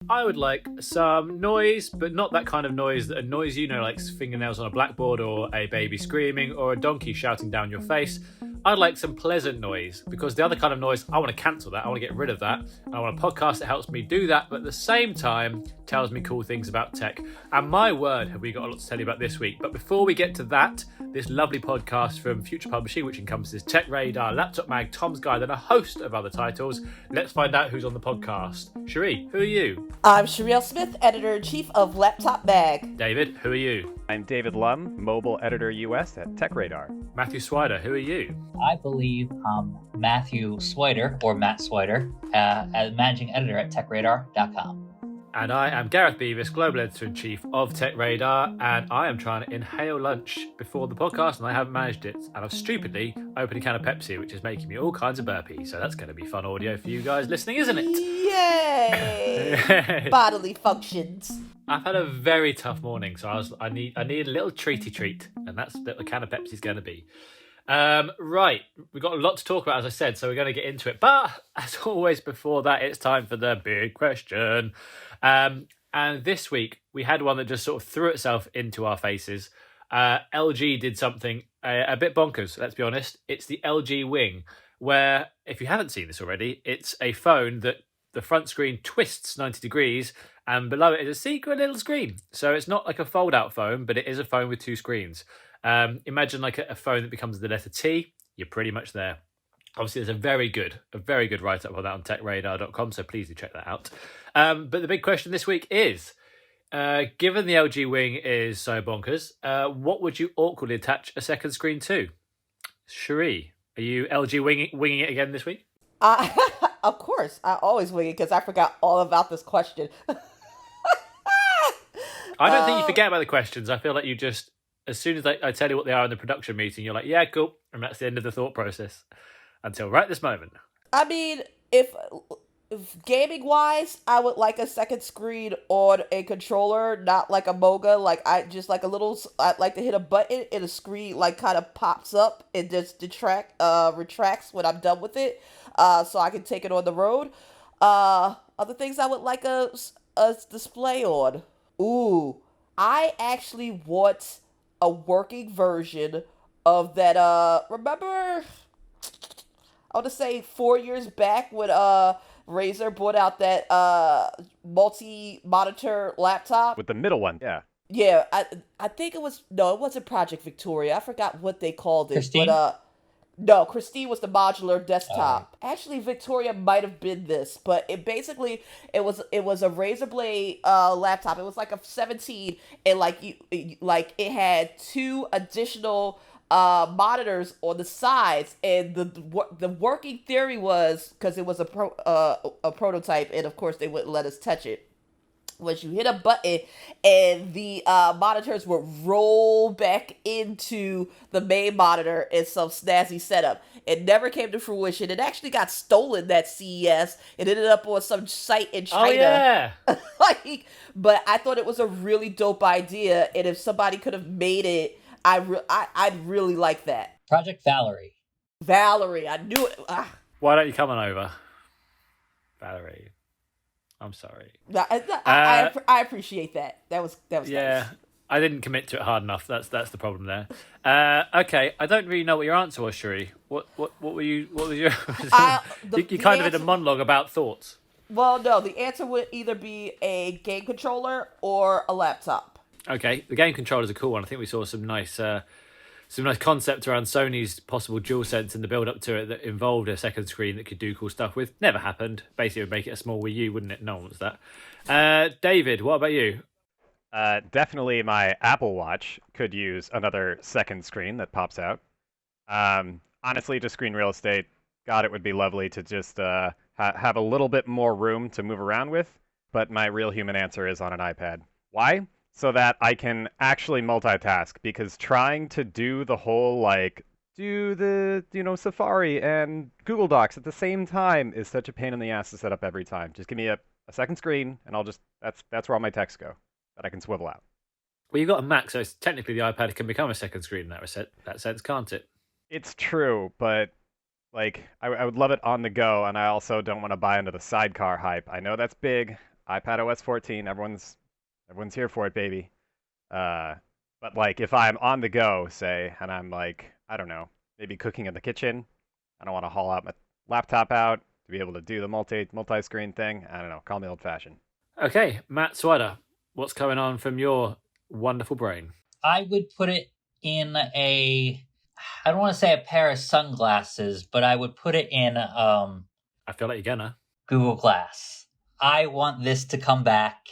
I would like some noise, but not that kind of noise that annoys you, like fingernails on a blackboard or a baby screaming or a donkey shouting down your face. I'd like some pleasant noise because the other kind of noise, I want to cancel that. I want to get rid of that. I want a podcast that helps me do that, but at the same time tells me cool things about tech. And my word, have we got a lot to tell you about this week. But before we get to that, this lovely podcast from Future Publishing, which encompasses TechRadar, Laptop Mag, Tom's Guide, and a host of other titles. Let's find out who's on the podcast. Sherri, who are you? I'm Sherri L. Smith, Editor-in-Chief of Laptop Mag. David, who are you? I'm David Lumb, Mobile Editor US at TechRadar. Matthew Swider, who are you? I believe Matthew Swider, or Matt Swider, as Managing Editor at TechRadar.com. And I am Gareth Beavis, Global Editor-in-Chief of TechRadar, and I am trying to inhale lunch before the podcast, and I haven't managed it. And I've stupidly opened a can of Pepsi, which is making me all kinds of burpees. So that's going to be fun audio for you guys listening, isn't it? Yay! Bodily functions. I've had a very tough morning, so I need a little treaty treat, and that's what the can of Pepsi is going to be. Right, we've got a lot to talk about, as I said, so we're going to get into it. But as always, before that, it's time for the big question. And this week we had one that just sort of threw itself into our faces. LG did something a bit bonkers, let's be honest. It's the LG Wing, where, if you haven't seen this already, it's a phone that the front screen twists 90 degrees, and below it is a secret little screen. So it's not like a fold-out phone, but it is a phone with two screens. Imagine like a phone that becomes the letter T. You're pretty much there. Obviously, there's a very good write-up on that on techradar.com, so please do check that out. But the big question this week is, given the LG Wing is so bonkers, what would you awkwardly attach a second screen to? Sherri, are you LG winging it again this week? Of course, I always wing it because I forgot all about this question. I don't think you forget about the questions. I feel like you just, as soon as I tell you what they are in the production meeting, you're like, yeah, cool. And that's the end of the thought process. Until right this moment. I mean, if gaming-wise, I would like a second screen on a controller, not like a Moga. Like, I'd like to hit a button and a screen, like, kind of pops up and just retracts when I'm done with it, so I can take it on the road. Other things I would like a display on. Ooh, I actually want a working version of that, remember, I want to say 4 years back when Razer brought out that multi-monitor laptop. With the middle one, yeah. Yeah, I think it wasn't Project Victoria. I forgot what they called it. Christine? But no, Christine was the modular desktop. Actually, Victoria might have been this, but it was a Razer Blade laptop. It was like a 17, and it had two additional monitors on the sides, and the working theory was, because it was a prototype, and of course they wouldn't let us touch it, was you hit a button and the monitors would roll back into the main monitor in some snazzy setup. It never came to fruition. It actually got stolen that CES. It ended up on some site in China. Oh, yeah. But I thought it was a really dope idea, and if somebody could have made it, I'd really like that. Project Valerie. Valerie, I knew it. Why don't you come on over? Valerie. I'm sorry. I appreciate that. That was yeah, nice. I didn't commit to it hard enough. That's the problem there. Okay, I don't really know what your answer was, Sherri. What was your? You kind of did a monologue about thoughts. Well, no, the answer would either be a game controller or a laptop. Okay, the game controller is a cool one. I think we saw some nice concept around Sony's possible DualSense and the build-up to it that involved a second screen that could do cool stuff with. Never happened. Basically, it would make it a small Wii U, wouldn't it? No one wants that. David, what about you? Definitely my Apple Watch could use another second screen that pops out. Honestly, just screen real estate. God, it would be lovely to just have a little bit more room to move around with. But my real human answer is on an iPad. Why? So that I can actually multitask, because trying to do the whole, do the, Safari and Google Docs at the same time is such a pain in the ass to set up every time. Just give me a second screen, and that's where all my texts go, that I can swivel out. Well, you've got a Mac, so technically the iPad can become a second screen in that sense, can't it? It's true, but, I would love it on the go, and I also don't want to buy into the sidecar hype. I know that's big. iPad OS 14. Everyone's here for it, baby. But like if I'm on the go, say, and I'm like, I don't know, maybe cooking in the kitchen, I don't want to haul out my laptop out to be able to do the multi-screen thing. I don't know. Call me old-fashioned. Okay, Matt Swider, what's going on from your wonderful brain? I would put it in I don't want to say a pair of sunglasses, but I would put it in I feel like you're gonna. Google Glass. I want this to come back,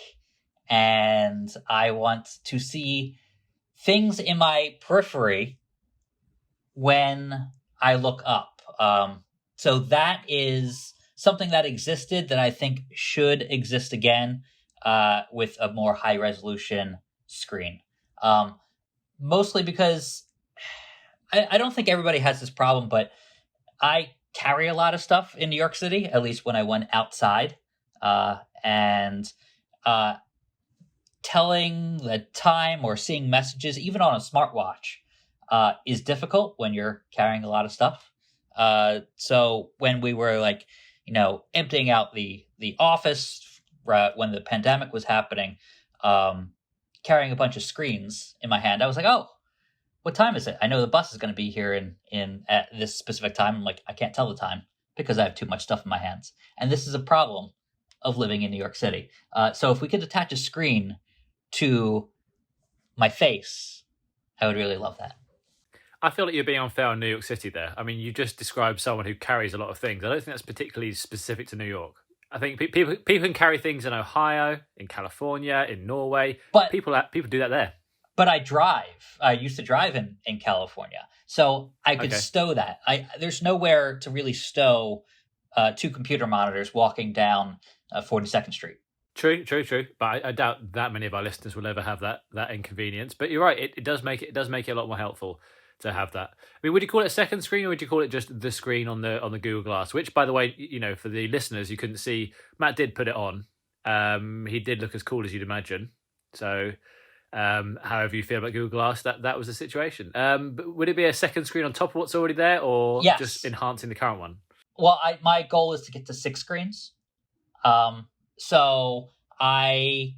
and I want to see things in my periphery when I look up. So that is something that existed that I think should exist again with a more high resolution screen. Mostly because I don't think everybody has this problem, but I carry a lot of stuff in New York City, at least when I went outside. And telling the time or seeing messages, even on a smartwatch, is difficult when you're carrying a lot of stuff. So when we were emptying out the office when the pandemic was happening, carrying a bunch of screens in my hand, I was like, oh, what time is it? I know the bus is going to be here in at this specific time. I'm like, I can't tell the time because I have too much stuff in my hands. And this is a problem of living in New York City. So if we could attach a screen to my face, I would really love that. I feel like you're being unfair on New York City there. I mean, you just described someone who carries a lot of things. I don't think that's particularly specific to New York. I think people can carry things in Ohio, in California, in Norway. But people do that there. But I drive. I used to drive in California, so I could stow that. There's nowhere to really stow 2 computer monitors walking down 42nd Street. True. But I doubt that many of our listeners will ever have that inconvenience. But you're right. It does make it a lot more helpful to have that. I mean, would you call it a second screen, or would you call it just the screen on the Google Glass? Which, by the way, for the listeners, you couldn't see. Matt did put it on. He did look as cool as you'd imagine. So, however you feel about Google Glass, that was the situation. But would it be a second screen on top of what's already there, or just enhancing the current one? Well, my goal is to get to 6 screens. So I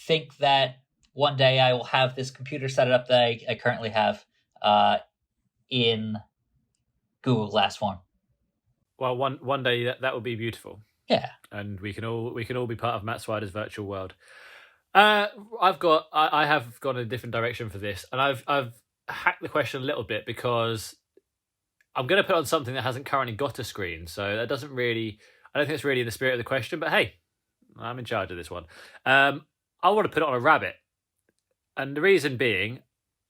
think that one day I will have this computer set up that I currently have in Google Glass form. Well, one day that would be beautiful. Yeah, and we can all be part of Matt Swider's virtual world. I have gone in a different direction for this, and I've hacked the question a little bit because I'm going to put on something that hasn't currently got a screen, so that doesn't really. I don't think it's really in the spirit of the question, but hey, I'm in charge of this one. I want to put it on a rabbit, and the reason being,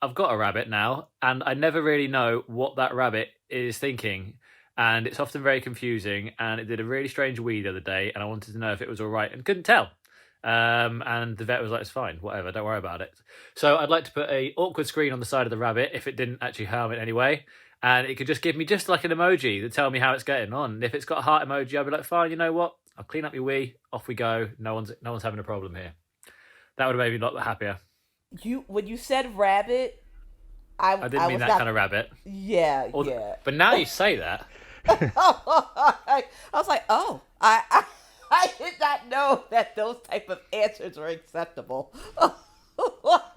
I've got a rabbit now, and I never really know what that rabbit is thinking, and it's often very confusing, and it did a really strange wee the other day, and I wanted to know if it was all right, and couldn't tell. And the vet was like, it's fine, whatever, don't worry about it. So I'd like to put a awkward screen on the side of the rabbit if it didn't actually harm it anyway, and it could just give me just like an emoji to tell me how it's getting on. And if it's got a heart emoji, I'll be like, fine, you know what? I'll clean up your wee, off we go. No one's having a problem here. That would have made me a lot happier. When you said rabbit, I didn't mean that kind of rabbit. Yeah. But now you say that. I was like, oh, I did not know that those type of answers were acceptable.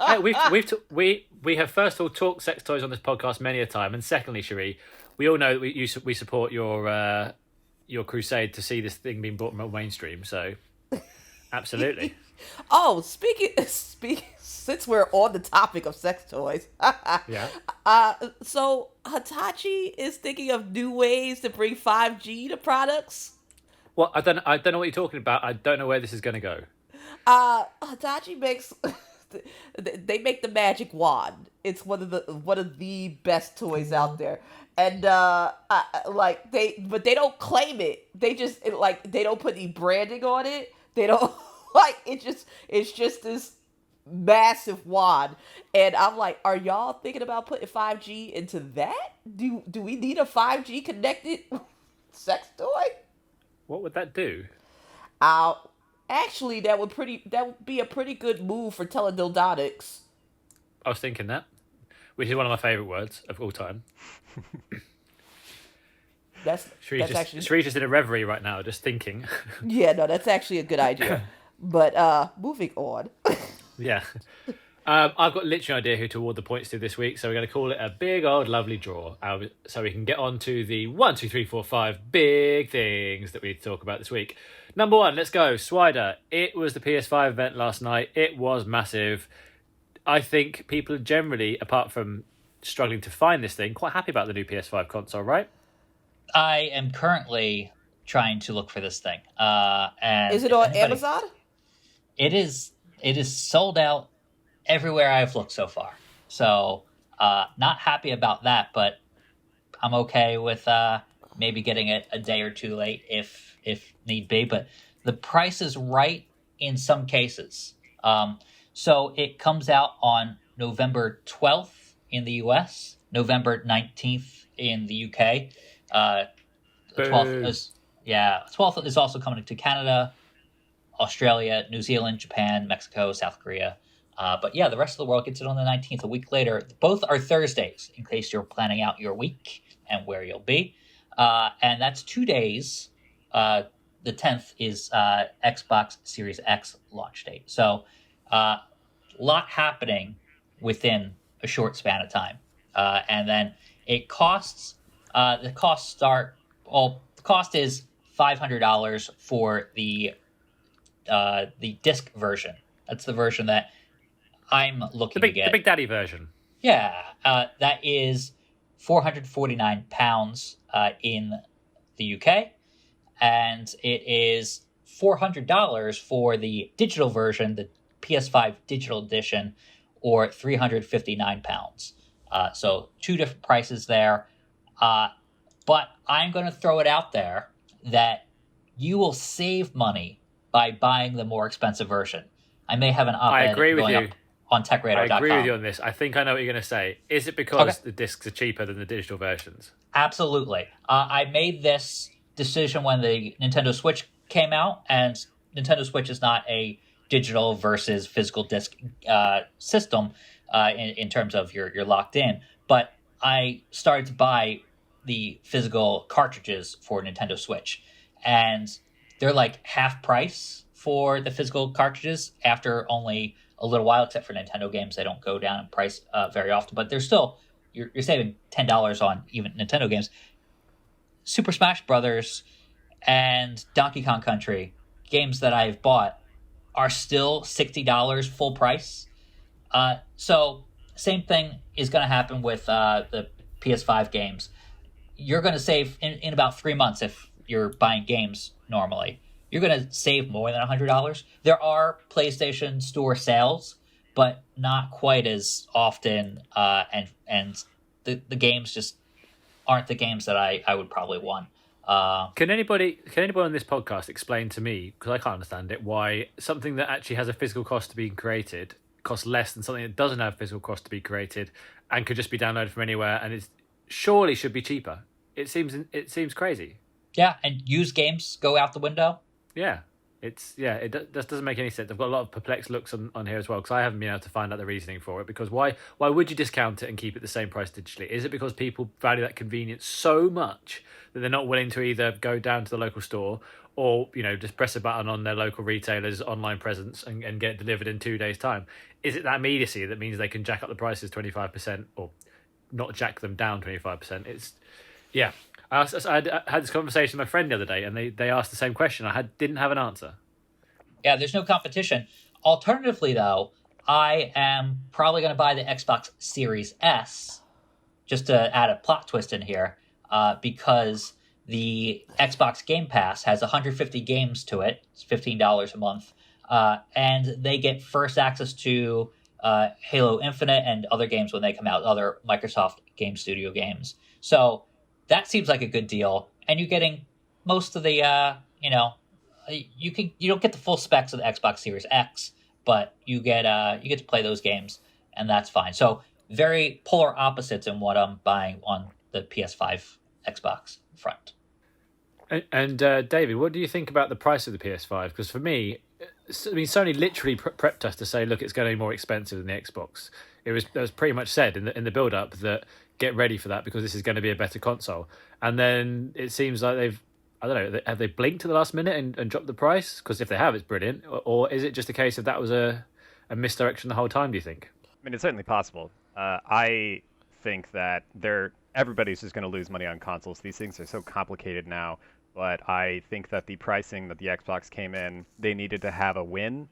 Hey, we have first of all talked sex toys on this podcast many a time, and secondly, Sherri, we all know that we support your crusade to see this thing being brought mainstream. So, absolutely. Oh, speaking, since we're on the topic of sex toys, yeah. So Hitachi is thinking of new ways to bring 5G to products. Well, I don't know what you're talking about. I don't know where this is going to go. Hitachi makes they make the magic wand. It's one of the best toys out there, and they don't claim it. They just they don't put any branding on it. They don't it's just this massive wand, and I'm like, are y'all thinking about putting 5G into that? Do we need a 5G connected sex toy? What would that do? Actually, that would be a pretty good move for teledildonics. I was thinking that, which is one of my favorite words of all time. That's actually Sherri's just in a reverie right now, just thinking. Yeah, no, that's actually a good idea. But moving on. Yeah. I've got literally an idea who to award the points to this week, so we're going to call it a big old lovely draw. So we can get on to the 1, 2, 3, 4, 5 big things that we need to talk about this week. Number 1, let's go. Swider. It was the PS5 event last night. It was massive. I think people are generally, apart from struggling to find this thing, quite happy about the new PS5 console, right? I am currently trying to look for this thing. And Is it on Amazon? It is sold out everywhere I've looked so far. So not happy about that, but I'm okay with maybe getting it a day or two late if need be. But the price is right in some cases. So it comes out on November 12th in the US, November 19th in the UK. The 12th is also coming to Canada, Australia, New Zealand, Japan, Mexico, South Korea. But yeah, the rest of the world gets it on the 19th, a week later. Both are Thursdays, in case you're planning out your week and where you'll be. And that's 2 days. The 10th is Xbox Series X launch date. So a lot happening within a short span of time. And then it costs, the cost is $500 for the disc version. That's the version that I'm looking to get. The Big Daddy version. Yeah, that is £449 in the UK, and it is $400 for the digital version, the PS5 digital edition, or £359. So 2 different prices there. But I'm going to throw it out there that you will save money by buying the more expensive version. I may have an op-ed I agree with you. On TechRadar.com. I agree with you on this. I think I know what you're going to say. Is it because the discs are cheaper than the digital versions? Absolutely. I made this decision when the Nintendo Switch came out, and Nintendo Switch is not a digital versus physical disc system in terms of you're locked in. But I started to buy the physical cartridges for Nintendo Switch, and they're like half price for the physical cartridges after only a little while, except for Nintendo games. They don't go down in price very often, but they're still, you're saving $10 on even Nintendo games. Super Smash Brothers and Donkey Kong Country, games that I've bought, are still $60 full price. So same thing is going to happen with the PS5 games. You're going to save in about 3 months if you're buying games normally. You're going to save more than $100. There are PlayStation Store sales, but not quite as often, and the games just aren't the games that I would probably want. Can anybody on this podcast explain to me, because I can't understand it, why something that actually has a physical cost to be created costs less than something that doesn't have physical cost to be created and could just be downloaded from anywhere, and it surely should be cheaper? It seems crazy. Yeah, and used games go out the window. Yeah, it just doesn't make any sense. I've got a lot of perplexed looks on here as well, because I haven't been able to find out the reasoning for it. Because why would you discount it and keep it the same price digitally? Is it because people value that convenience so much that they're not willing to either go down to the local store or just press a button on their local retailer's online presence and get it delivered in 2 days' time? Is it that immediacy that means they can jack up the prices 25% or not jack them down 25%? Yeah. I had this conversation with my friend the other day, and they asked the same question. Didn't have an answer. Yeah, there's no competition. Alternatively, though, I am probably going to buy the Xbox Series S, just to add a plot twist in here, because the Xbox Game Pass has 150 games to it. It's $15 a month, and they get first access to Halo Infinite and other games when they come out, other Microsoft Game Studio games. So that seems like a good deal, and you're getting most of the, you don't get the full specs of the Xbox Series X, but you get to play those games, and that's fine. So very polar opposites in what I'm buying on the PS5 Xbox front. And David, what do you think about the price of the PS5? Because for me, Sony literally prepped us to say, look, it's going to be more expensive than the Xbox. It was pretty much said in the build-up that get ready for that because this is going to be a better console. And then it seems like they've I don't know, have they blinked at the last minute and dropped the price? Because if they have, it's brilliant. Or is it just a case of that was a misdirection the whole time, do you think? I mean, it's certainly possible. I think that everybody's just going to lose money on consoles. These things are so complicated now. But I think that the pricing that the Xbox came in, they needed to have a win.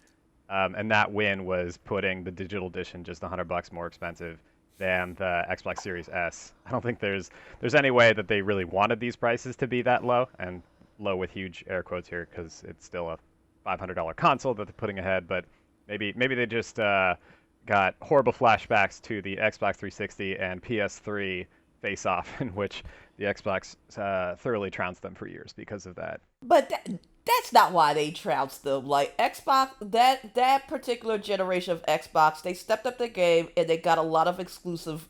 And that win was putting the digital edition just $100 more expensive than the Xbox Series S. I don't think there's any way that they really wanted these prices to be that low, and low with huge air quotes here because it's still a $500 console that they're putting ahead. But maybe they just got horrible flashbacks to the Xbox 360 and PS3 face-off in which the Xbox thoroughly trounced them for years because of that. But that's not why they trounced them. Like, Xbox, that particular generation of Xbox, they stepped up their game and they got a lot of exclusive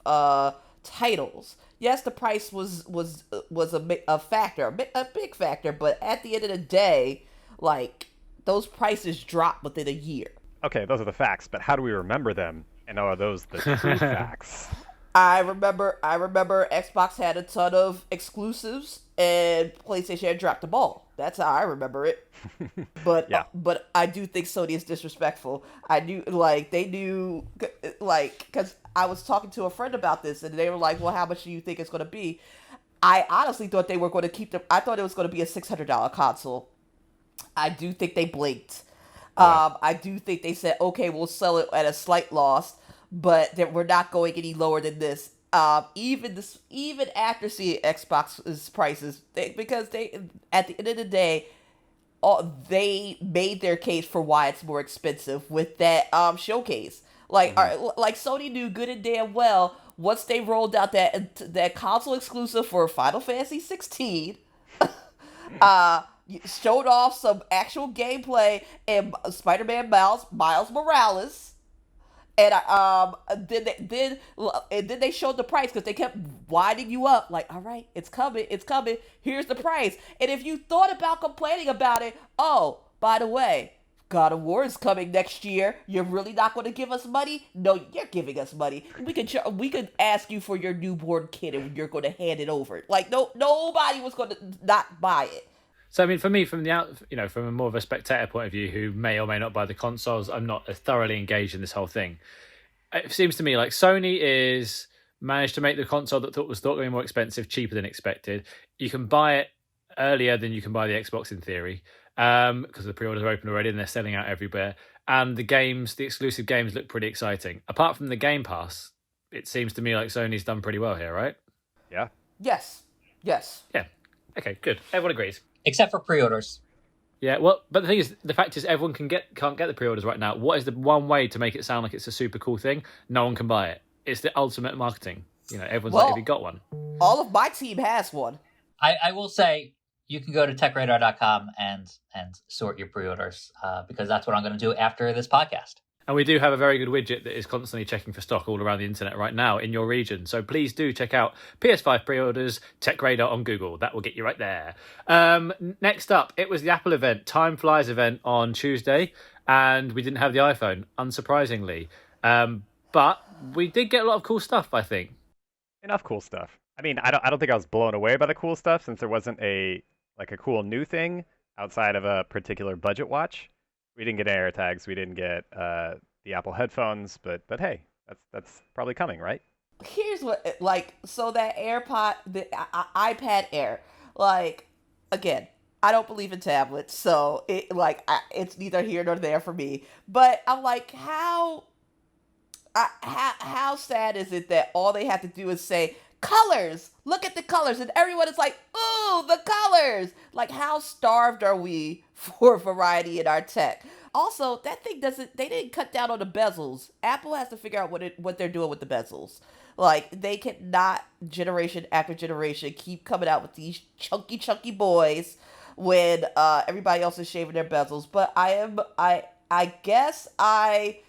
titles. Yes, the price was a factor, a big factor, but at the end of the day, like, those prices dropped within a year. Okay, those are the facts, but how do we remember them? And are those the true facts? I remember Xbox had a ton of exclusives and PlayStation had dropped the ball. That's how I remember it. But yeah. But I do think Sony is disrespectful. I knew, like, they knew, like, because I was talking to a friend about this and they were like, well, how much do you think it's going to be? I honestly thought they were going to keep I thought it was going to be a $600 console. I do think they blinked. Yeah. I do think they said, okay, we'll sell it at a slight loss, but that we're not going any lower than this. Even after seeing Xbox's prices, because they, at the end of the day, they made their case for why it's more expensive with that showcase. Like, like Sony knew good and damn well once they rolled out that console exclusive for Final Fantasy 16. Showed off some actual gameplay and Spider-Man Miles Morales. And then they showed the price because they kept winding you up like, all right, it's coming, here's the price. And if you thought about complaining about it, oh, by the way, God of War is coming next year. You're really not going to give us money? No, you're giving us money. We could ask you for your newborn kid and you're going to hand it over. Like, nobody was going to not buy it. So, I mean, for me, from from a more of a spectator point of view, who may or may not buy the consoles, I'm not thoroughly engaged in this whole thing. It seems to me like Sony is managed to make the console that was thought going to be more expensive, cheaper than expected. You can buy it earlier than you can buy the Xbox in theory, because the pre-orders are open already and they're selling out everywhere. And the exclusive games look pretty exciting. Apart from the Game Pass, it seems to me like Sony's done pretty well here, right? Yeah. Yes. Yeah. Okay, good. Everyone agrees. Except for pre-orders. Yeah, well, but the fact is everyone can't get the pre-orders right now. What is the one way to make it sound like it's a super cool thing? No one can buy it. It's the ultimate marketing. Everyone's like, have you got one? All of my team has one. I will say you can go to techradar.com and sort your pre-orders because that's what I'm going to do after this podcast. And we do have a very good widget that is constantly checking for stock all around the internet right now in your region. So please do check out PS5 pre-orders, TechRadar on Google. That will get you right there. Next up, it was the Apple event, Time Flies event on Tuesday, and we didn't have the iPhone, unsurprisingly. But we did get a lot of cool stuff, I think. Enough cool stuff. I mean, I don't think I was blown away by the cool stuff since there wasn't a cool new thing outside of a particular budget watch. We didn't get AirTags. We didn't get the Apple headphones, but hey, that's probably coming, right? Here's what, so that AirPod, the iPad Air, again, I don't believe in tablets, so it's neither here nor there for me. But I'm like, how sad is it that all they have to do is say colors? Look at the colors, and everyone is like, ooh, the colors. Like, how starved are we for variety in our tech? Also, that thing they didn't cut down on the bezels. Apple has to figure out what they're doing with the bezels. Like, they cannot, generation after generation, keep coming out with these chunky boys when everybody else is shaving their bezels. But I guess I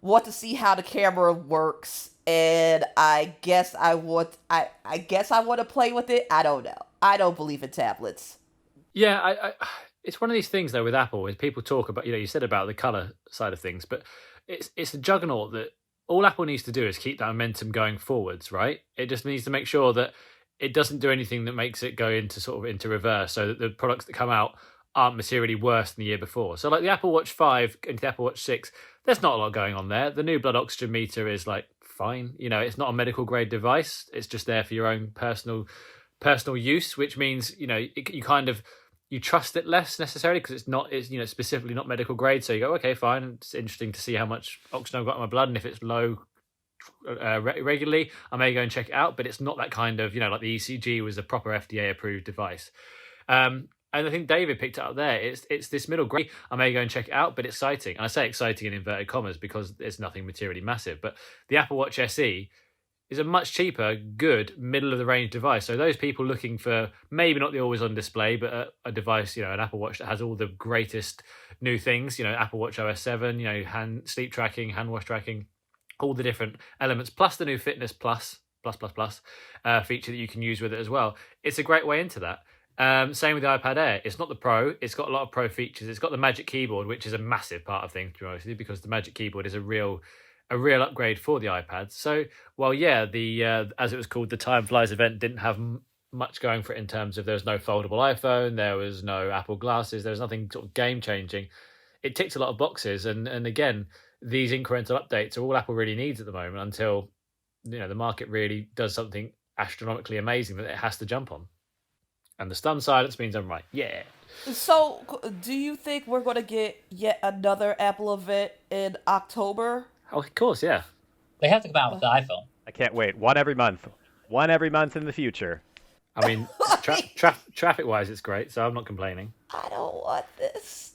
want to see how the camera works, and I guess I want to play with it. I don't know. I don't believe in tablets. Yeah, it's one of these things though with Apple, is people talk about, you said about the color side of things, but it's a juggernaut that all Apple needs to do is keep that momentum going forwards, right? It just needs to make sure that it doesn't do anything that makes it go into reverse, so that the products that come out aren't materially worse than the year before. So like the Apple Watch 5 and the Apple Watch 6, there's not a lot going on there. The new blood oxygen meter is like fine. It's not a medical grade device. It's just there for your own personal use, which means, you trust it less necessarily because it's specifically not medical grade. So you go, okay, fine. It's interesting to see how much oxygen I've got in my blood, and if it's low regularly, I may go and check it out. But it's not that kind of, like the ECG was a proper FDA approved device. And I think David picked it up there. It's this middle grade. I may go and check it out, but it's exciting. And I say exciting in inverted commas because it's nothing materially massive. But the Apple Watch SE is a much cheaper, good, middle-of-the-range device. So those people looking for maybe not the always-on display, but a device, an Apple Watch that has all the greatest new things, Apple Watch OS 7, hand sleep tracking, hand wash tracking, all the different elements, plus the new Fitness Plus feature that you can use with it as well. It's a great way into that. Same with the iPad Air. It's not the Pro. It's got a lot of Pro features. It's got the Magic Keyboard, which is a massive part of things, to be honest with you, because the Magic Keyboard is a real upgrade for the iPad. So, the as it was called, the Time Flies event didn't have much going for it in terms of there was no foldable iPhone, there was no Apple glasses, there was nothing sort of game changing. It ticked a lot of boxes, and again, these incremental updates are all Apple really needs at the moment until the market really does something astronomically amazing that it has to jump on. And the stunned silence means I'm right. Yeah. So, do you think we're going to get yet another Apple event in October? Oh, of course, yeah. They have to come out with the iPhone. I can't wait. One every month in the future. I mean, traffic-wise, it's great, so I'm not complaining. I don't want this.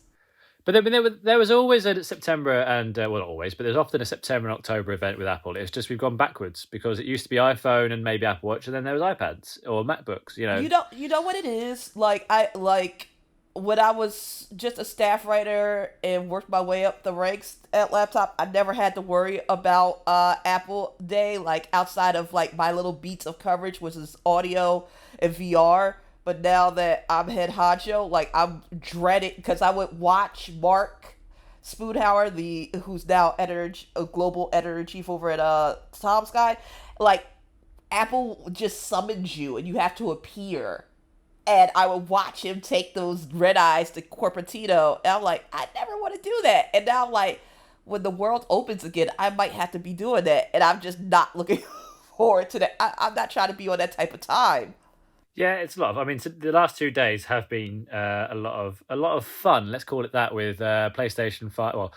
But there was always a September and, not always, but there's often a September and October event with Apple. It's just we've gone backwards because it used to be iPhone and maybe Apple Watch, and then there was iPads or MacBooks, You know what it is? When I was just a staff writer and worked my way up the ranks at laptop, I never had to worry about Apple Day, outside of my little beats of coverage, which is audio and VR. But now that I'm head honcho, I'm dreaded because I would watch Mark Spoonhauer, who's now global editor-in-chief over at Tom's Guide. Apple just summons you and you have to appear. And I would watch him take those red eyes to Cupertino. And I'm like, I never want to do that. And now, when the world opens again, I might have to be doing that. And I'm just not looking forward to that. I'm not trying to be on that type of time. Yeah, it's a lot. The last 2 days have been a lot of fun. Let's call it that. With PlayStation 5. Well,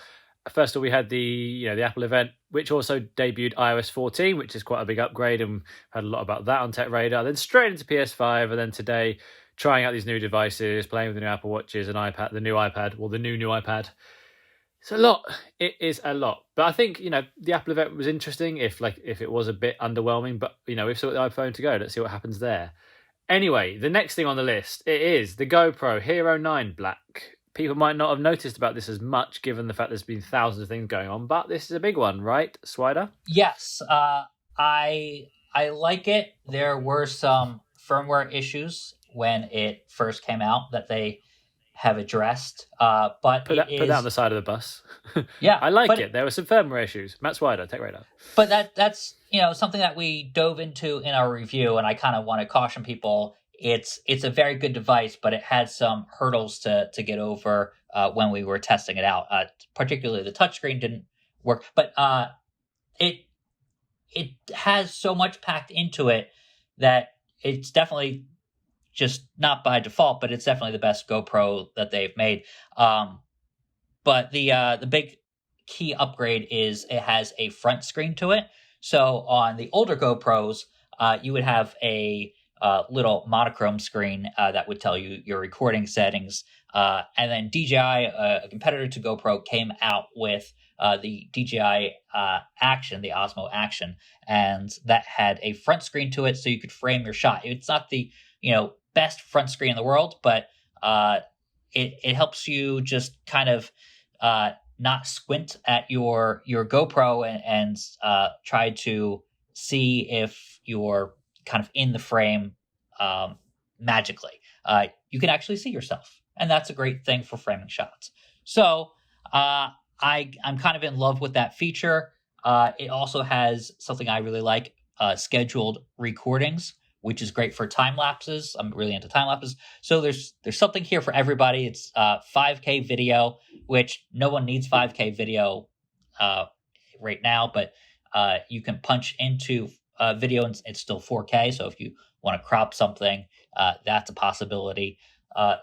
first of all, we had the Apple event, which also debuted iOS 14, which is quite a big upgrade, and had a lot about that on TechRadar. Then straight into PS5, and then today, trying out these new devices, playing with the new Apple Watches and iPad, the new new iPad. It's a lot. It is a lot. But I think the Apple event was interesting. If it was a bit underwhelming, but we've still got the iPhone to go. Let's see what happens there. Anyway, the next thing on the list, it is the GoPro Hero 9 Black. People might not have noticed about this as much, given the fact there's been thousands of things going on, but this is a big one, right, Swider? Yes, I like it. There were some firmware issues when it first came out that they have addressed, but put that on the side of the bus. Yeah, I like it. There were some firmware issues. Matt Swider, TechRadar. But that's something that we dove into in our review, and I kind of want to caution people. It's a very good device, but it had some hurdles to get over when we were testing it out. Particularly the touchscreen didn't work, but it has so much packed into it that it's definitely just not by default, but it's definitely the best GoPro that they've made. But the big key upgrade is it has a front screen to it. So on the older GoPros, you would have a little monochrome screen that would tell you your recording settings. And then DJI, a competitor to GoPro, came out with the DJI Action, the Osmo Action, and that had a front screen to it so you could frame your shot. It's not the best front screen in the world, but it helps you just kind of not squint at your GoPro and try to see if you're kind of in the frame magically. You can actually see yourself, and that's a great thing for framing shots. So I'm kind of in love with that feature. It also has something I really like, scheduled recordings, which is great for time lapses. I'm really into time lapses. So there's something here for everybody. It's 5K video, which no one needs 5K video right now, but you can punch into video and it's still 4K. So if you want to crop something, that's a possibility.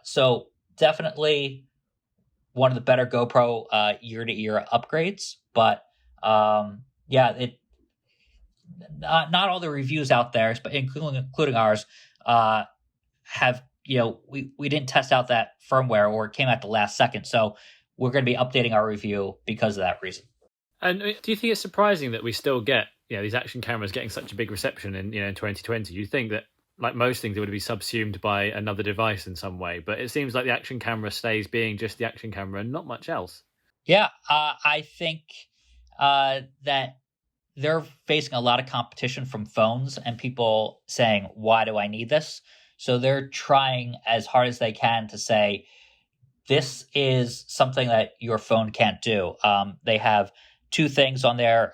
So definitely one of the better GoPro year-to-year upgrades. But not all the reviews out there, but including ours, have, we didn't test out that firmware, or it came at the last second. So we're going to be updating our review because of that reason. And do you think it's surprising that we still get these action cameras getting such a big reception in 2020? You think that, like most things, it would be subsumed by another device in some way, but it seems like the action camera stays being just the action camera and not much else. Yeah, I think that they're facing a lot of competition from phones and people saying, why do I need this? So they're trying as hard as they can to say, this is something that your phone can't do. They have two things on there.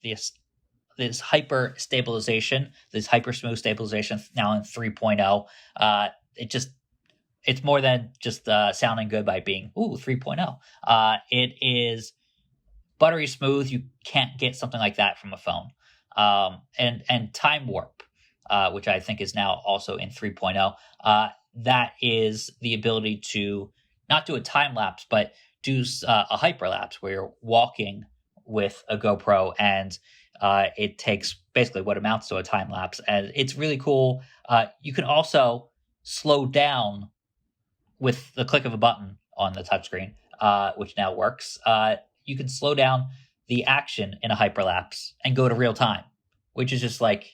This hyper stabilization, this hyper smooth stabilization now in 3.0. It's more than just sounding good by being 3.0. It is buttery smooth. You can't get something like that from a phone. And time warp, which I think is now also in 3.0. That is the ability to not do a time lapse, but do a hyperlapse where you're walking with a GoPro and it takes basically what amounts to a time lapse. And it's really cool. You can also slow down with the click of a button on the touchscreen, which now works. You can slow down the action in a hyperlapse and go to real time, which is just like,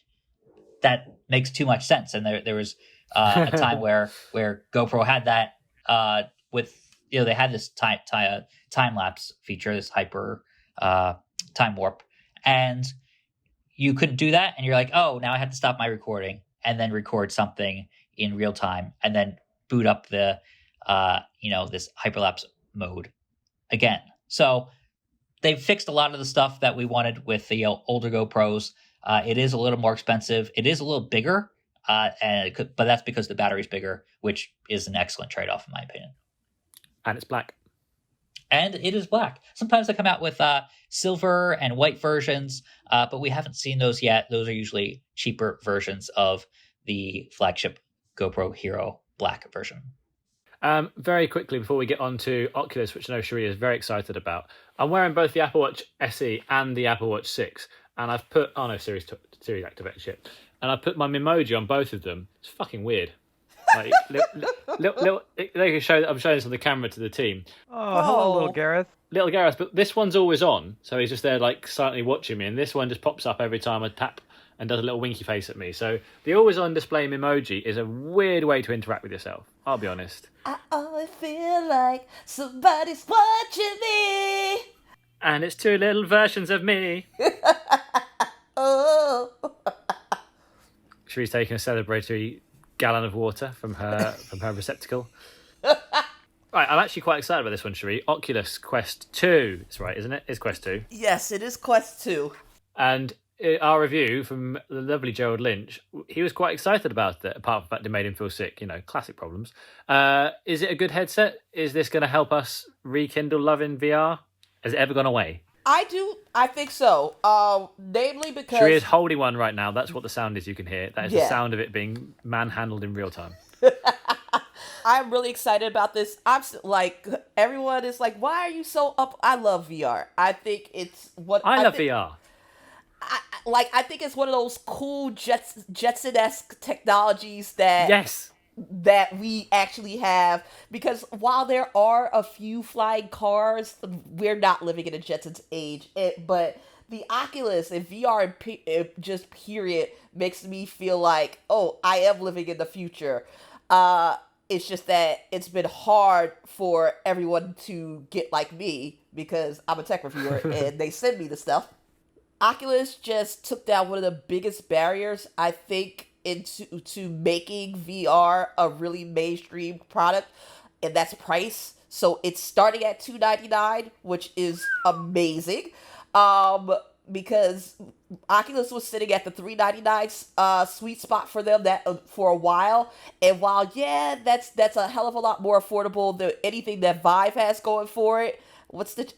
that makes too much sense. And there was a time where GoPro had that with, they had this time lapse feature, this hyper time warp, and you couldn't do that. And you're like, oh, now I have to stop my recording and then record something in real time and then boot up the, this hyperlapse mode again. So they've fixed a lot of the stuff that we wanted with the older GoPros. It is a little more expensive. It is a little bigger, but that's because the battery's bigger, which is an excellent trade-off in my opinion. And it's black. And it is black. Sometimes they come out with silver and white versions, but we haven't seen those yet. Those are usually cheaper versions of the flagship GoPro Hero Black version. Very quickly, before we get on to Oculus, which I know Sherri is very excited about, I'm wearing both the Apple Watch SE and the Apple Watch 6, and I've put... Oh, no, Siri's activated shit. And I put my Memoji on both of them. It's fucking weird. Like, they can show that I'm showing this on the camera to the team. Oh, hello, little Gareth. Little Gareth, but this one's always on, so he's just there, like, silently watching me, and this one just pops up every time I tap and does a little winky face at me. So the always-on display Memoji is a weird way to interact with yourself, I'll be honest. I always feel like somebody's watching me. And it's two little versions of me. Oh. Sherri's taking a celebratory gallon of water from her receptacle. Right, I'm actually quite excited about this one, Sherri. Oculus Quest 2. That's right, isn't it? It's Quest 2. Yes, it is Quest 2. And our review from the lovely Gerald Lynch, he was quite excited about it, apart from the fact it made him feel sick, classic problems. Is it a good headset? Is this going to help us rekindle love in VR? Has it ever gone away? I think so. Namely because... Sherri is holding one right now. That's what the sound is you can hear. That is the sound of it being manhandled in real time. I'm really excited about this. I'm like, everyone is like, why are you so up? I love VR. I think it's what... I love VR. I think it's one of those cool Jetson-esque technologies that we actually have, because while there are a few flying cars, we're not living in a Jetsons age. But the Oculus and VR just period makes me feel like, oh, I am living in the future. It's just that it's been hard for everyone to get like me because I'm a tech reviewer and they send me the stuff. Oculus just took down one of the biggest barriers, I think, into making VR a really mainstream product, and that's price. So it's starting at $299, which is amazing. because Oculus was sitting at the $399 sweet spot for them that for a while, and while that's a hell of a lot more affordable than anything that Vive has going for it.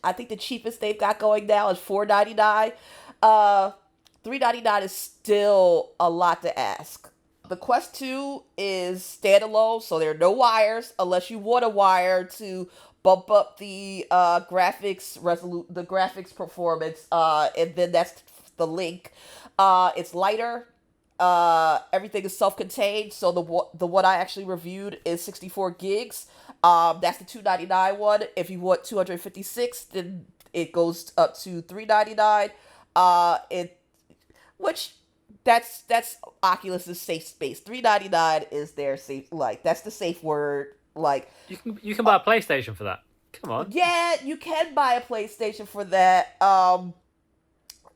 I think the cheapest they've got going now is $499. $399 is still a lot to ask. The Quest 2 is standalone, so there are no wires unless you want a wire to bump up the graphics performance, and then that's the link. It's lighter. Everything is self-contained, so the one I actually reviewed is 64 gigs. That's the $299 one. If you want 256, then it goes up to $399. That's Oculus's safe space. $399 is their safe, like, that's the safe word. Like, you can buy a PlayStation for that. Come on. Yeah, you can buy a PlayStation for that.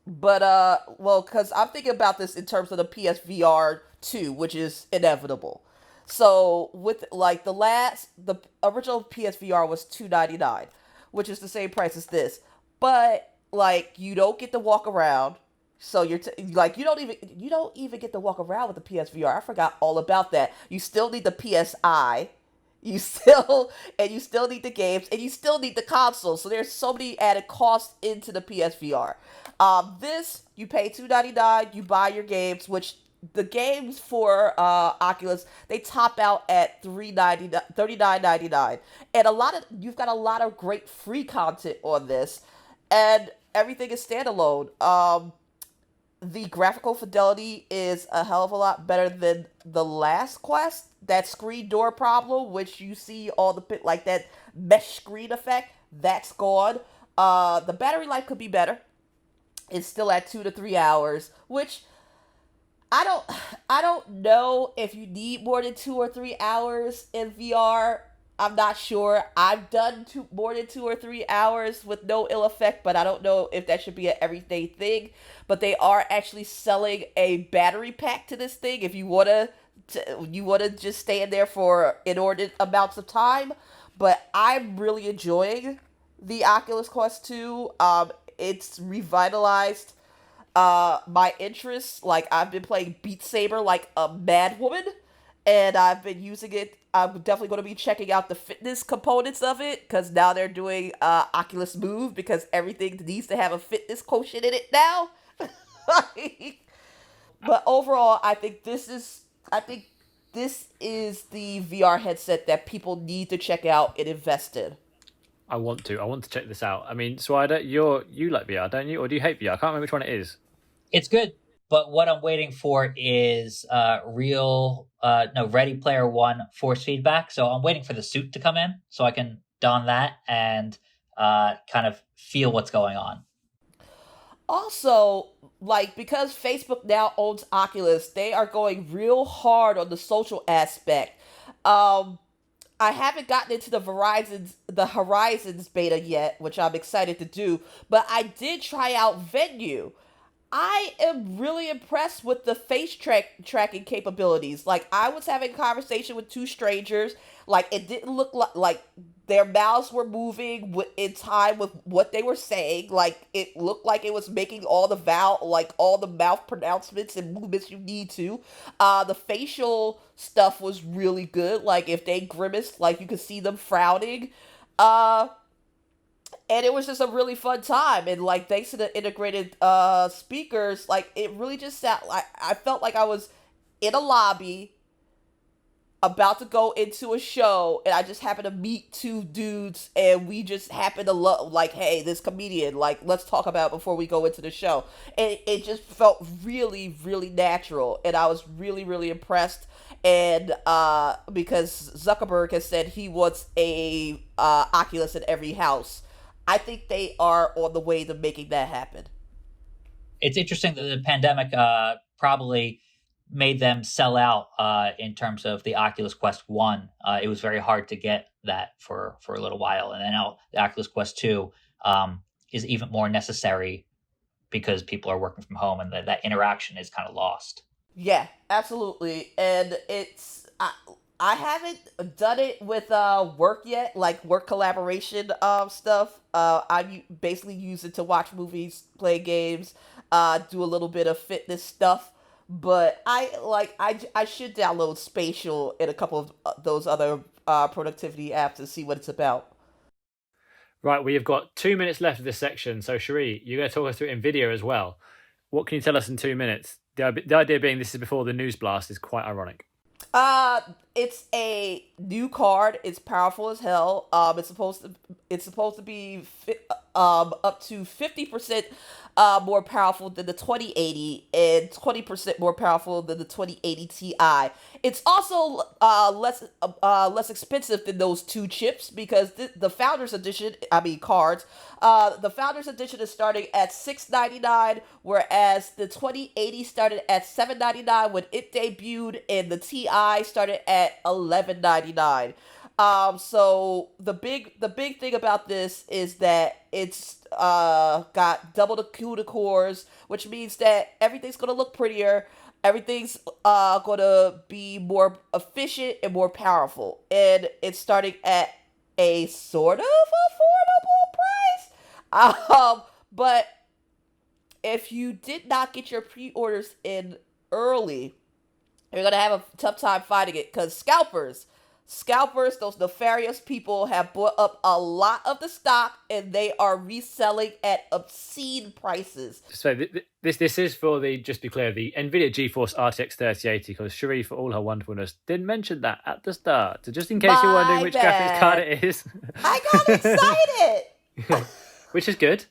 Because I'm thinking about this in terms of the PSVR 2, which is inevitable. So with like the original PSVR was $299, which is the same price as this, but like you don't get to walk around. So you don't even get to walk around with the PSVR. I forgot all about that. You still need the PSI. You still need the games, and you still need the console. So there's so many added costs into the PSVR. This you pay $299. You buy your games, which the games for Oculus, they top out at $39.99, and you've got a lot of great free content on this, and everything is standalone. The graphical fidelity is a hell of a lot better than the last Quest. That screen door problem, which you see all the like that mesh screen effect, that's gone. The battery life could be better. It's still at 2 to 3 hours, which I don't know if you need more than 2 or 3 hours in VR. I'm not sure. I've done more than 2 or 3 hours with no ill effect, but I don't know if that should be an everyday thing. But they are actually selling a battery pack to this thing if you wanna just stay in there for inordinate amounts of time. But I'm really enjoying the Oculus Quest 2. It's revitalized my interests. Like, I've been playing Beat Saber like a mad woman, and I've been using it. I'm definitely going to be checking out the fitness components of it, because now they're doing Oculus Move, because everything needs to have a fitness quotient in it now. But overall, I think this is the VR headset that people need to check out and invest in. I want to check this out. I mean, Swider, you like VR, don't you? Or do you hate VR? I can't remember which one it is. It's good, but what I'm waiting for is Ready Player One force feedback. So I'm waiting for the suit to come in so I can don that and kind of feel what's going on. Also, like, because Facebook now owns Oculus, they are going real hard on the social aspect. I haven't gotten into the Horizons beta yet, which I'm excited to do, but I did try out Venue. I am really impressed with the face tracking capabilities. Like, I was having a conversation with two strangers. Like, it didn't look like their mouths were moving in time with what they were saying. Like, it looked like it was making all the mouth pronouncements and movements you need to. The facial stuff was really good. Like, if they grimaced, like, you could see them frowning. And it was just a really fun time. And, like, thanks to the integrated speakers, like, it really just I felt like I was in a lobby about to go into a show, and I just happened to meet two dudes, and we just happened to like, hey, this comedian, like, let's talk about it before we go into the show. And it just felt really, really natural, and I was really, really impressed. And because Zuckerberg has said he wants a Oculus in every house, I think they are on the way to making that happen. It's interesting that the pandemic probably made them sell out in terms of the Oculus Quest 1. It was very hard to get that for a little while. And then now the Oculus Quest 2 is even more necessary because people are working from home, and that interaction is kind of lost. Yeah, absolutely. And it's I haven't done it with work yet, like work collaboration stuff. I basically use it to watch movies, play games, do a little bit of fitness stuff. But I should download Spatial and a couple of those other productivity apps and see what it's about. Right, we have got 2 minutes left of this section. So, Sherri, you're going to talk us through NVIDIA as well. What can you tell us in 2 minutes? The idea being this is before the news blast is quite ironic. It's a new card. It's powerful as hell. It's supposed to be up to 50% more powerful than the 2080 and 20% more powerful than the 2080 Ti. It's also less expensive than those two chips because the Founders Edition, cards, the Founders Edition is starting at $699, whereas the 2080 started at $799 when it debuted, and the Ti started at $1199. So the big thing about this is that it's got double the CUDA cores, which means that everything's gonna look prettier. Everything's gonna be more efficient and more powerful, and it's starting at a sort of affordable price. But if you did not get your pre-orders in early, you're gonna have a tough time finding it because scalpers, those nefarious people, have bought up a lot of the stock and they are reselling at obscene prices. So this is for just be clear, the NVIDIA GeForce RTX 3080, because Sherri, for all her wonderfulness, didn't mention that at the start. So just in case you're wondering which graphics card it is. I got excited! Which is good.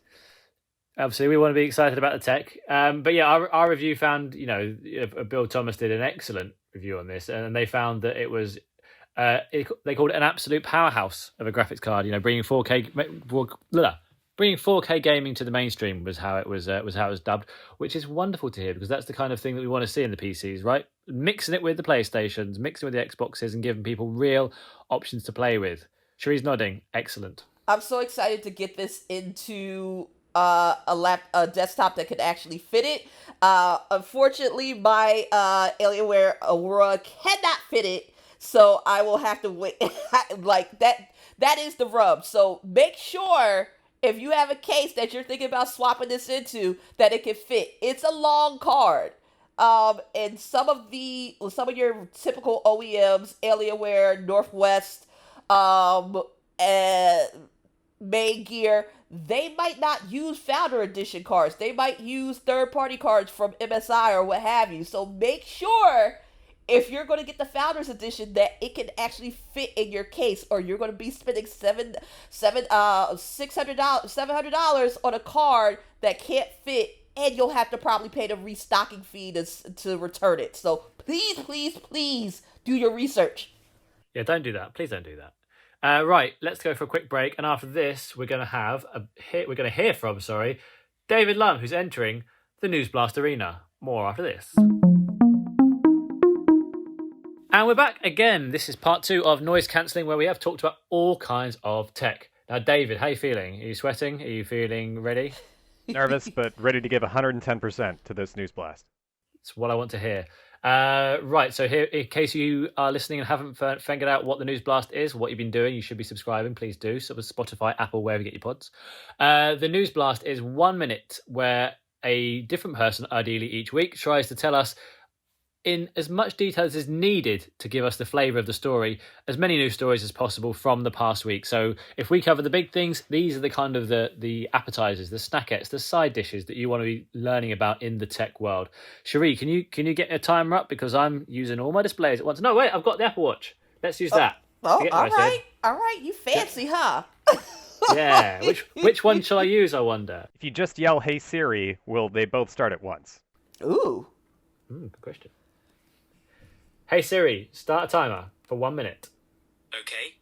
Obviously, we want to be excited about the tech. But yeah, our review found, Bill Thomas did an excellent review on this, and they found that it was they called it an absolute powerhouse of a graphics card. Bringing 4K gaming to the mainstream was how it was dubbed, which is wonderful to hear because that's the kind of thing that we want to see in the PCs, right? Mixing it with the PlayStations, mixing it with the Xboxes, and giving people real options to play with. Sherri's nodding. Excellent. I'm so excited to get this into a desktop that could actually fit it. Unfortunately, my Alienware Aurora cannot fit it, so I will have to wait. Like that is the rub. So make sure if you have a case that you're thinking about swapping this into that it can fit. It's a long card. And some of your typical OEMs, Alienware, Northwest, and Main Gear, they might not use Founder Edition cards. They might use third-party cards from MSI or what have you. So make sure if you're going to get the Founders Edition that it can actually fit in your case, or you're going to be spending $700 on a card that can't fit, and you'll have to probably pay the restocking fee to return it. So please do your research. Yeah, don't do that. Please don't do that. Right, let's go for a quick break, and after this, we're going to hear from David Lumb, who's entering the News Blast arena. More after this. And we're back again. This is part 2 of Noise Cancelling, where we have talked about all kinds of tech. Now, David, how are you feeling? Are you sweating? Are you feeling ready? Nervous, but ready to give 110% to this news blast. That's what I want to hear. Right, so here, in case you are listening and haven't figured out what the News Blast is, what you've been doing, you should be subscribing. Please do. So with Spotify, Apple, wherever you get your pods. The News Blast is 1 minute where a different person, ideally each week, tries to tell us in as much detail as is needed to give us the flavour of the story, as many news stories as possible from the past week. So if we cover the big things, these are the kind of the appetizers, the snackettes, the side dishes that you want to be learning about in the tech world. Sherri, can you get a timer up, because I'm using all my displays at once? No, wait, I've got the Apple Watch. Let's use that. Oh, all right, you fancy, huh? Yeah, which one shall I use, I wonder? If you just yell, "Hey Siri," will they both start at once? Ooh. Good question. Hey Siri, start a timer for 1 minute. Okay,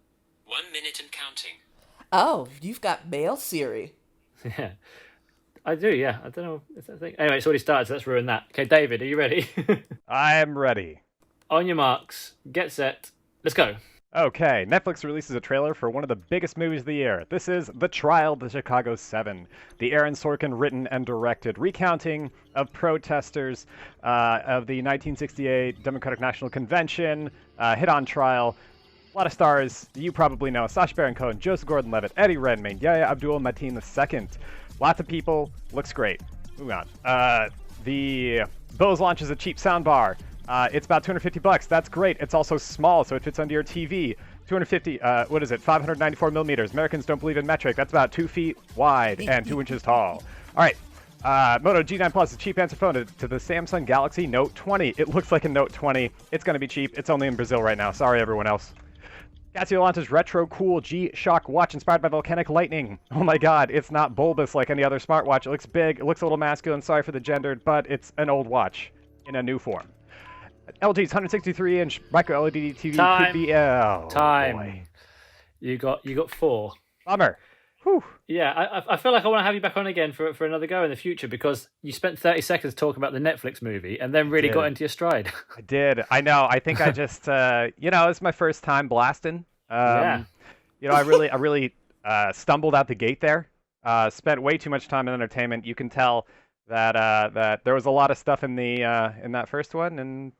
1 minute and counting. Oh, you've got mail Siri. Yeah, I do, yeah. I don't know if that thing. Anyway, it's already started, so let's ruin that. Okay, David, are you ready? I'm ready. On your marks, get set, let's go. Okay, Netflix releases a trailer for one of the biggest movies of the year. This is The Trial of the Chicago 7, the Aaron Sorkin written and directed recounting of protesters of the 1968 Democratic National Convention, hit on trial. A lot of stars you probably know: Sacha Baron Cohen, Joseph Gordon-Levitt, Eddie Redmayne, Yahya Abdul-Mateen II. Lots of people. Looks great. Moving on. The Bose launches a cheap soundbar. It's about $250. That's great. It's also small, so it fits under your TV. 250, 594 millimeters. Americans don't believe in metric. That's about 2 feet wide and 2 inches tall. All right. Moto G9 Plus is a cheap answer phone to the Samsung Galaxy Note 20. It looks like a Note 20. It's going to be cheap. It's only in Brazil right now. Sorry, everyone else. Casio launches retro cool G-Shock watch inspired by volcanic lightning. Oh my god, it's not bulbous like any other smartwatch. It looks big, it looks a little masculine, sorry for the gendered, but it's an old watch in a new form. LG's 163-inch micro LED TV could be Time. Boy. You got 4. Bummer. Whew. Yeah, I feel like I want to have you back on again for another go in the future, because you spent 30 seconds talking about the Netflix movie and then really got into your stride. I did. I know. I think I just, it's my first time blasting. Yeah. I really stumbled out the gate there. Spent way too much time in entertainment. You can tell that there was a lot of stuff in that first one, and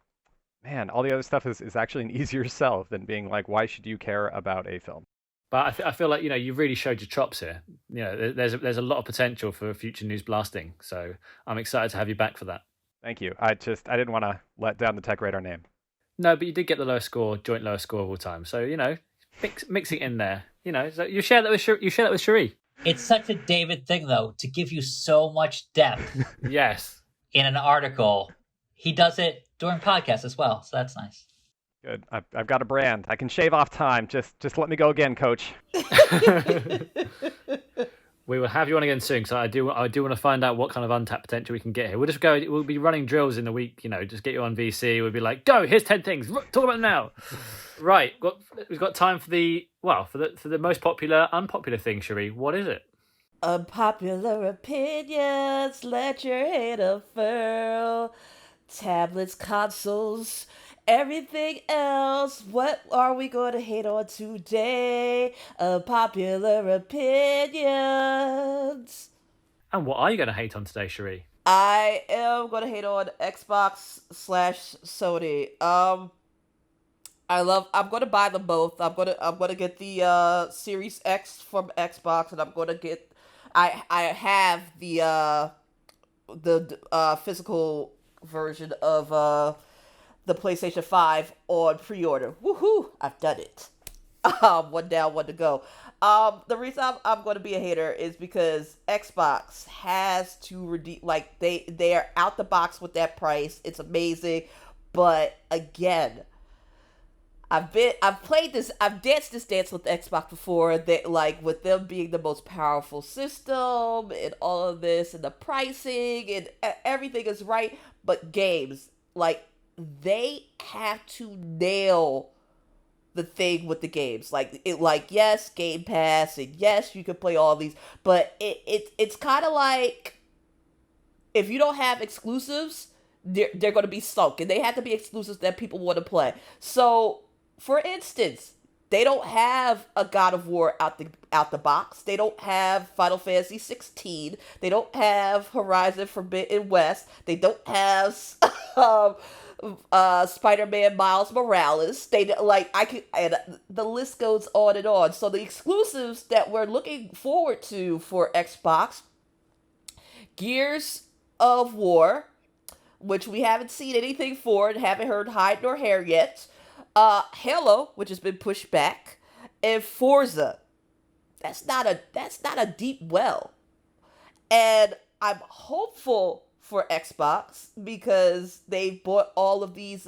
man, all the other stuff is actually an easier sell than being like, why should you care about a film? But I feel like, you really showed your chops here. There's a lot of potential for future news blasting. So I'm excited to have you back for that. Thank you. I didn't want to let down the TechRadar name. No, but you did get the lowest score, joint lowest score of all time. So, mix it in there. So you share that with Sherri. It's such a David thing, though, to give you so much depth Yes. in an article. He does it during podcasts as well, so that's nice. Good. I've got a brand. I can shave off time. Just let me go again, Coach. We will have you on again soon, because I do want to find out what kind of untapped potential we can get here. We'll be running drills in the week, just get you on VC. We'll be like, go, here's 10 things. Talk about them now. Right. We've got time for the most popular, unpopular thing, Sherri. What is it? Unpopular opinions, let your head unfurl. Tablets, consoles, everything else. What are we going to hate on today? Unpopular opinions. And what are you going to hate on today, Sherri? I am going to hate on Xbox/Sony. I'm going to buy them both. I'm going to get the Series X from Xbox, and I'm going to get I have the physical version of the PlayStation 5 on pre-order. Woohoo! I've done it. One down, one to go. The reason I'm going to be a hater is because Xbox has to redeem, like they are out the box with that price. It's amazing, but again, I've danced this dance with Xbox before, that like with them being the most powerful system and all of this and the pricing and everything is right, but games, like, they have to nail the thing with the games. Yes, Game Pass, and yes, you can play all these, but it's kind of like, if you don't have exclusives, they're going to be sunk, and they have to be exclusives that people want to play. So, for instance, they don't have a God of War out the box. They don't have Final Fantasy 16. They don't have Horizon Forbidden West. They don't have Spider-Man Miles Morales. And the list goes on and on. So the exclusives that we're looking forward to for Xbox: Gears of War, which we haven't seen anything for and haven't heard hide nor hair yet. Halo, which has been pushed back, and Forza. That's not a deep well. And I'm hopeful for Xbox because they bought all of these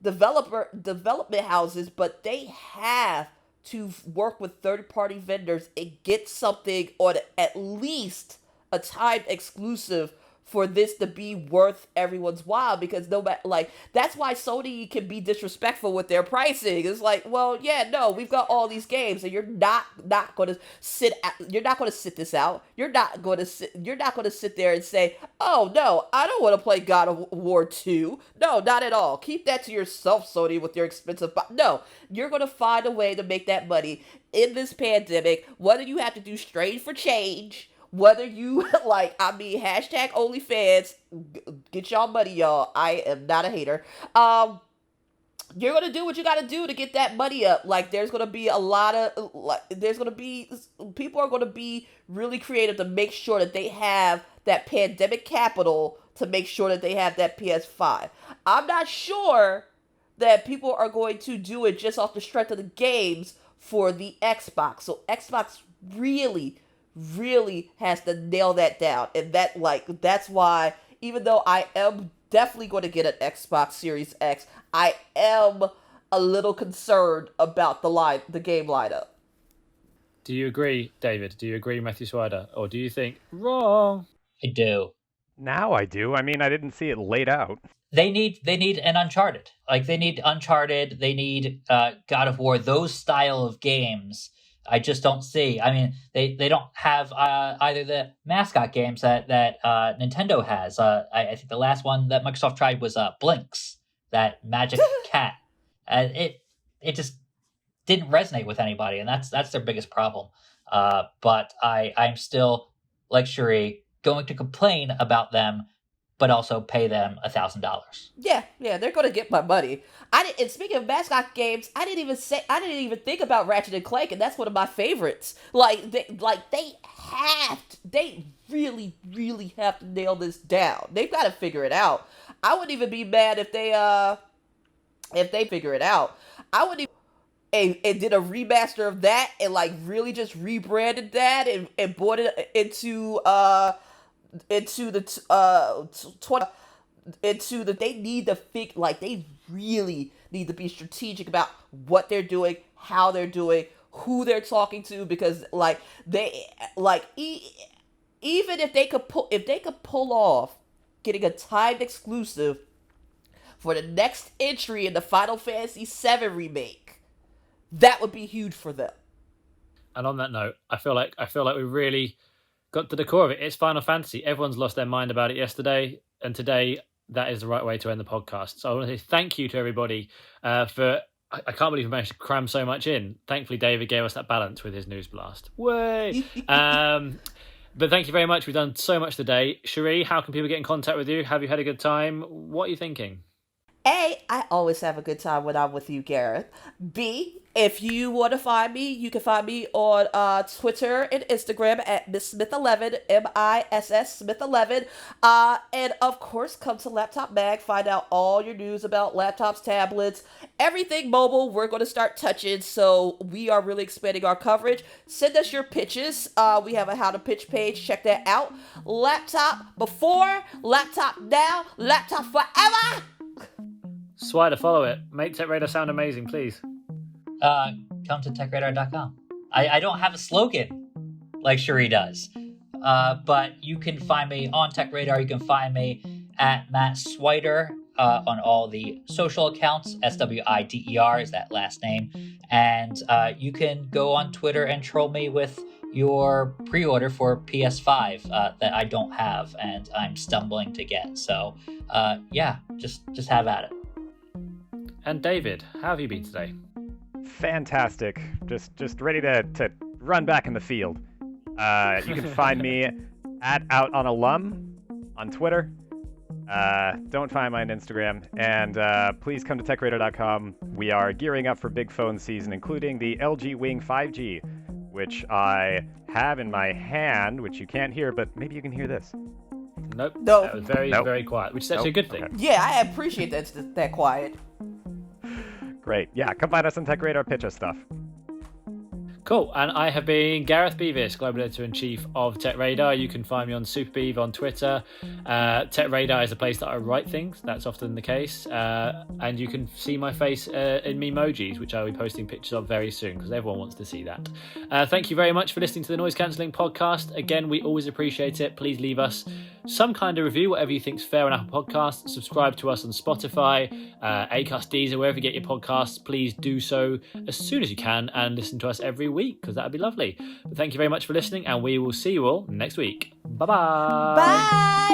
development houses, but they have to work with third-party vendors and get something on at least a time exclusive for this to be worth everyone's while, because no matter, like, that's why Sony can be disrespectful with their pricing. It's like, well, yeah, no, we've got all these games, and you're not going to sit this out. You're not going to sit there and say, oh no, I don't want to play God of War 2. No, not at all. Keep that to yourself, Sony, with your expensive. No, you're going to find a way to make that money in this pandemic, whether you have to do Strange for Change, whether you, hashtag OnlyFans, get y'all money, y'all. I am not a hater. You're going to do what you got to do to get that money up. Like, there's going to be people are going to be really creative to make sure that they have that pandemic capital to make sure that they have that PS5. I'm not sure that people are going to do it just off the strength of the games for the Xbox. So Xbox really has to nail that down. And that's why, even though I am definitely going to get an Xbox Series X, I am a little concerned about the game lineup. Do you agree, David? Do you agree, Matthew Swider? Or do you think, wrong? I do. Now I do. I mean, I didn't see it laid out. They need an Uncharted. Like, they need Uncharted. They need God of War. Those style of games, I just don't see. I mean, they don't have either the mascot games that Nintendo has. I think the last one that Microsoft tried was Blinks, that magic cat. It just didn't resonate with anybody, and that's their biggest problem. But I'm still, like Sherri, going to complain about them, but also pay them $1,000. Yeah, they're gonna get my money. And speaking of mascot games, I didn't even think about Ratchet and Clank, and that's one of my favorites. They really have to nail this down. They've got to figure it out. I wouldn't even be mad if they figure it out. I would even and did a remaster of that and really just rebranded that and brought it into they need to they really need to be strategic about what they're doing, how they're doing, who they're talking to, because even if they could pull off getting a timed exclusive for the next entry in the Final Fantasy VII remake, that would be huge for them. And on that note, I feel like we really got to the core of it. It's Final Fantasy. Everyone's lost their mind about it yesterday, and today that is the right way to end the podcast. So I want to say thank you to everybody for. I can't believe we managed to cram so much in. Thankfully, David gave us that balance with his news blast. Way. But thank you very much. We've done so much today. Sherri, how can people get in contact with you? Have you had a good time? What are you thinking? A, I always have a good time when I'm with you, Gareth. B, if you want to find me, you can find me on Twitter and Instagram at Miss Smith11, MISS Smith11. And of course, come to Laptop Mag, find out all your news about laptops, tablets, everything mobile. We're going to start touching, so we are really expanding our coverage. Send us your pitches. We have a How to Pitch page. Check that out. Laptop before, laptop now, laptop forever. Swider, follow it. Make TechRadar sound amazing, please. Come to techradar.com. I don't have a slogan like Sherri does, but you can find me on TechRadar. You can find me at Matt Swider on all the social accounts. SWIDER is that last name. And you can go on Twitter and troll me with your pre-order for PS5 that I don't have and I'm stumbling to get. So just have at it. And David, how have you been today? Fantastic. Just ready to run back in the field. You can find me at OutOnALum on Twitter. Don't find me on Instagram. And please come to techradar.com. We are gearing up for big phone season, including the LG Wing 5G, which I have in my hand, which you can't hear, but maybe you can hear this. Nope. No. That was very quiet, which is actually a good thing. Okay. Yeah, I appreciate that quiet. Great. Yeah, come find us on TechRadar, pitch us stuff. Cool. And I have been Gareth Beavis, Global Editor-in-Chief of TechRadar. You can find me on SuperBeav on Twitter. TechRadar is a place that I write things. That's often the case. And you can see my face in Memojis, which I'll be posting pictures of very soon because everyone wants to see that. Thank you very much for listening to the Noise Cancelling Podcast. Again, we always appreciate it. Please leave us some kind of review, whatever you think's fair on Apple Podcasts. Subscribe to us on Spotify, Acast, Deezer, wherever you get your podcasts. Please do so as soon as you can and listen to us every week, because that would be lovely. But thank you very much for listening, and we will see you all next week. Bye-bye. Bye.